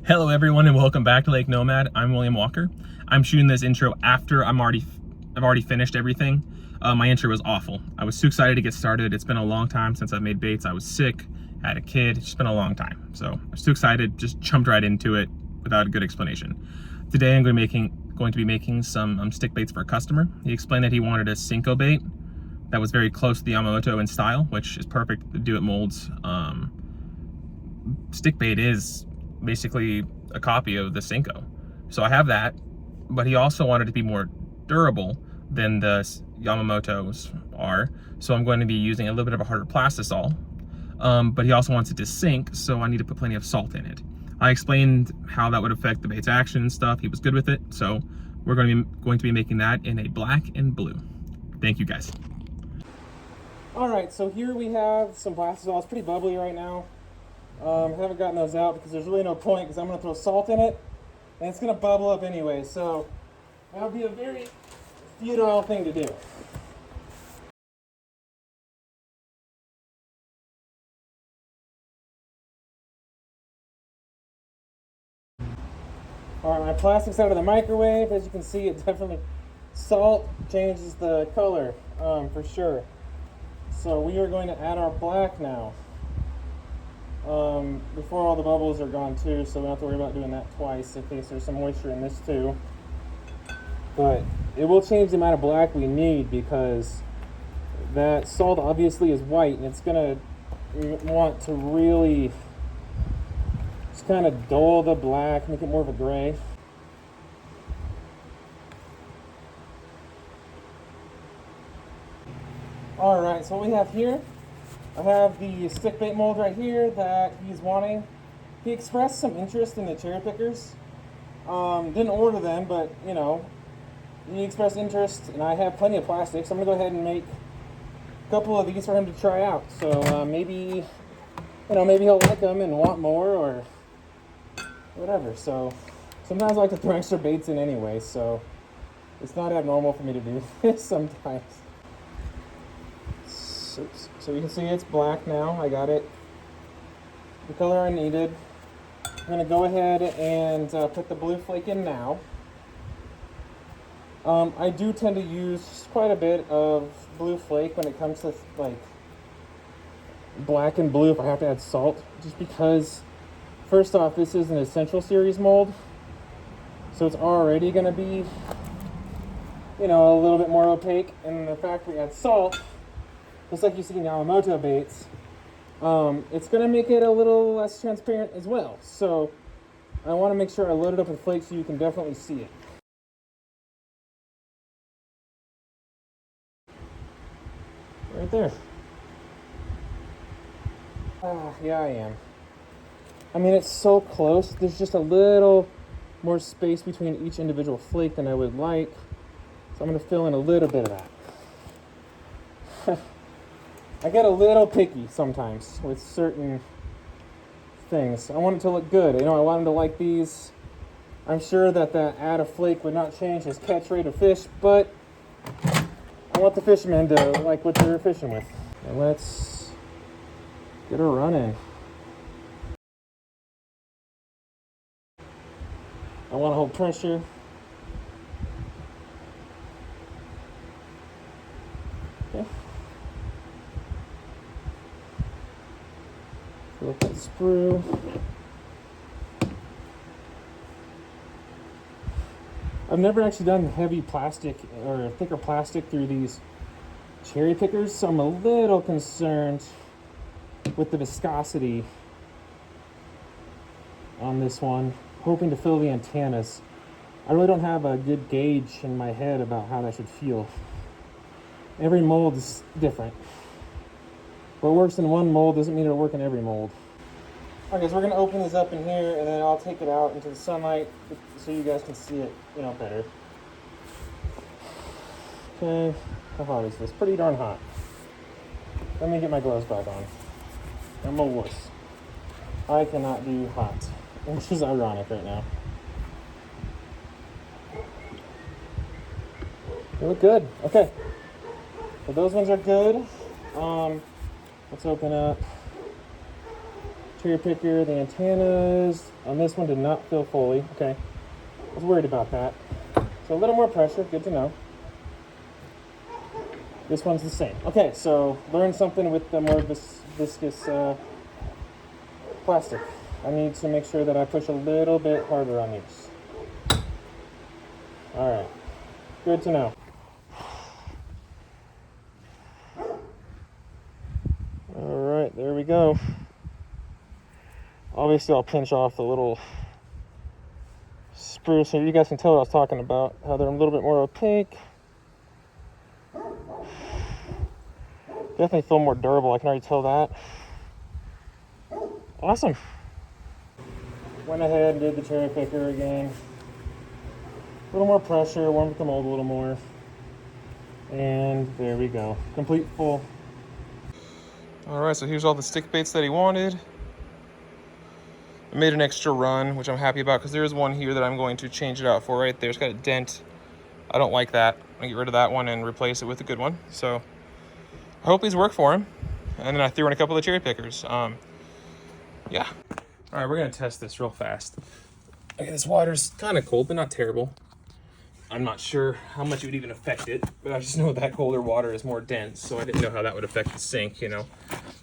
Hello everyone and welcome back to Lake Nomad. I'm William Walker. I'm shooting this intro after I've already finished everything. My intro was awful. I was too excited to get started. It's been a long time since I've made baits. I was sick, had a kid. It's just been a long time. So I was too excited, just jumped right into it without a good explanation. Today I'm going to be making some stick baits for a customer. He explained that he wanted a Cinco bait that was very close to the Yamamoto in style, which is perfect to do at molds. Stick bait is basically a copy of the Cinco. So I have that, but he also wanted it to be more durable than the Yamamoto's are. So I'm going to be using a little bit of a harder plastisol, but he also wants it to sink, so I need to put plenty of salt in it. I explained how that would affect the bait's action and stuff. He was good with it, so we're going to be making that in a black and blue. Thank you guys. All right, so here we have some plastisol. It's pretty bubbly right now. I haven't gotten those out because there's really no point because I'm going to throw salt in it and it's going to bubble up anyway, so that'll be a very futile thing to do. All right, my plastic's out of the microwave. As you can see, it definitely, salt changes the color for sure. So we are going to add our black now. Before all the bubbles are gone too, so we don't have to worry about doing that twice in case there's some moisture in this too. But it will change the amount of black we need because that salt obviously is white and it's gonna want to really just kind of dull the black, make it more of a gray. All right, so what we have here, I have the stick bait mold right here that he's wanting. He expressed some interest in the cherry pickers. Didn't order them, but you know, he expressed interest, and I have plenty of plastic, so I'm gonna go ahead and make a couple of these for him to try out. So maybe, maybe he'll like them and want more or whatever. So sometimes I like to throw extra baits in anyway, so it's not abnormal for me to do this sometimes. So you can see it's black now. I got it the color I needed. I'm going to go ahead and put the blue flake in now. I do tend to use quite a bit of blue flake when it comes to like black and blue if I have to add salt, just because first off, this is an Essential Series mold, so it's already going to be, a little bit more opaque, and the fact we add salt, just like you see in Yamamoto baits, it's going to make it a little less transparent as well. So I want to make sure I load it up with flakes so you can definitely see it. Right there. Yeah, I am. I mean, it's so close. There's just a little more space between each individual flake than I would like. So I'm going to fill in a little bit of that. I get a little picky sometimes with certain things. I want it to look good. I want him to like these. I'm sure that add a flake would not change his catch rate of fish, but I want the fishermen to like what they're fishing with. And let's get her running. I want to hold pressure. Okay. Fill up that sprue. I've never actually done heavy plastic or thicker plastic through these cherry pickers, so I'm a little concerned with the viscosity on this one. Hoping to fill the antennas. I really don't have a good gauge in my head about how that should feel. Every mold is different. What works in one mold doesn't mean it'll work in every mold. Okay, so we're going to open this up in here, and then I'll take it out into the sunlight so you guys can see it, better. Okay, how hot is this? Pretty darn hot. Let me get my gloves back on. I'm a wuss. I cannot do hot, which is ironic right now. They look good. Okay, so those ones are good. Let's open up cherry picker. The antennas on this one did not fill fully. Okay, I was worried about that. So a little more pressure, good to know. This one's the same. Okay, so learn something with the more viscous plastic. I need to make sure that I push a little bit harder on these. All right, good to know. All right, there we go. Obviously, I'll pinch off the little spruce so you guys can tell what I was talking about, how they're a little bit more opaque. Definitely feel more durable, I can already tell that. Awesome. Went ahead and did the cherry picker again. A little more pressure, warmed the mold a little more. And there we go, complete full. All right, so here's all the stick baits that he wanted. I made an extra run, which I'm happy about because there is one here that I'm going to change it out for right there. It's got a dent. I don't like that. I'm gonna get rid of that one and replace it with a good one. So I hope these work for him. And then I threw in a couple of cherry pickers. Yeah. All right, we're gonna test this real fast. Okay, this water's kind of cold, but not terrible. I'm not sure how much it would even affect it, but I just know that colder water is more dense, so I didn't know how that would affect the sink, you know.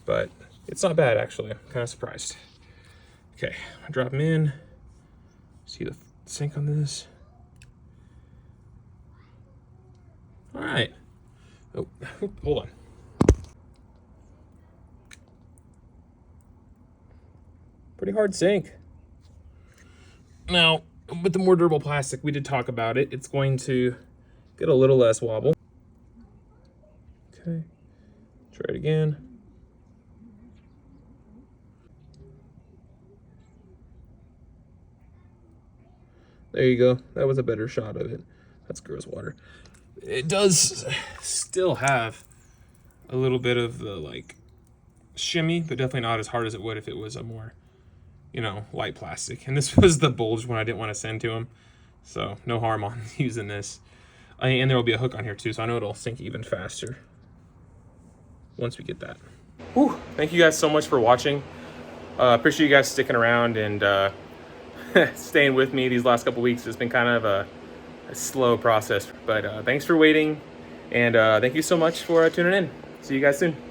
But it's not bad, actually. I'm kind of surprised. Okay, I drop them in. See the sink on this. All right. Oh, hold on. Pretty hard sink. Now, with the more durable plastic, we did talk about it. It's going to get a little less wobble. Okay, try it again. There you go. That was a better shot of it. That's gross water. It does still have a little bit of the like shimmy, but definitely not as hard as it would if it was a more, you know, light plastic. And this was the bulge one I didn't want to send to him. So no harm on using this. And there will be a hook on here too, so I know it'll sink even faster once we get that. Whew. Thank you guys so much for watching. Appreciate you guys sticking around and staying with me these last couple weeks. It's been kind of a slow process, but thanks for waiting, and thank you so much for tuning in. See you guys soon.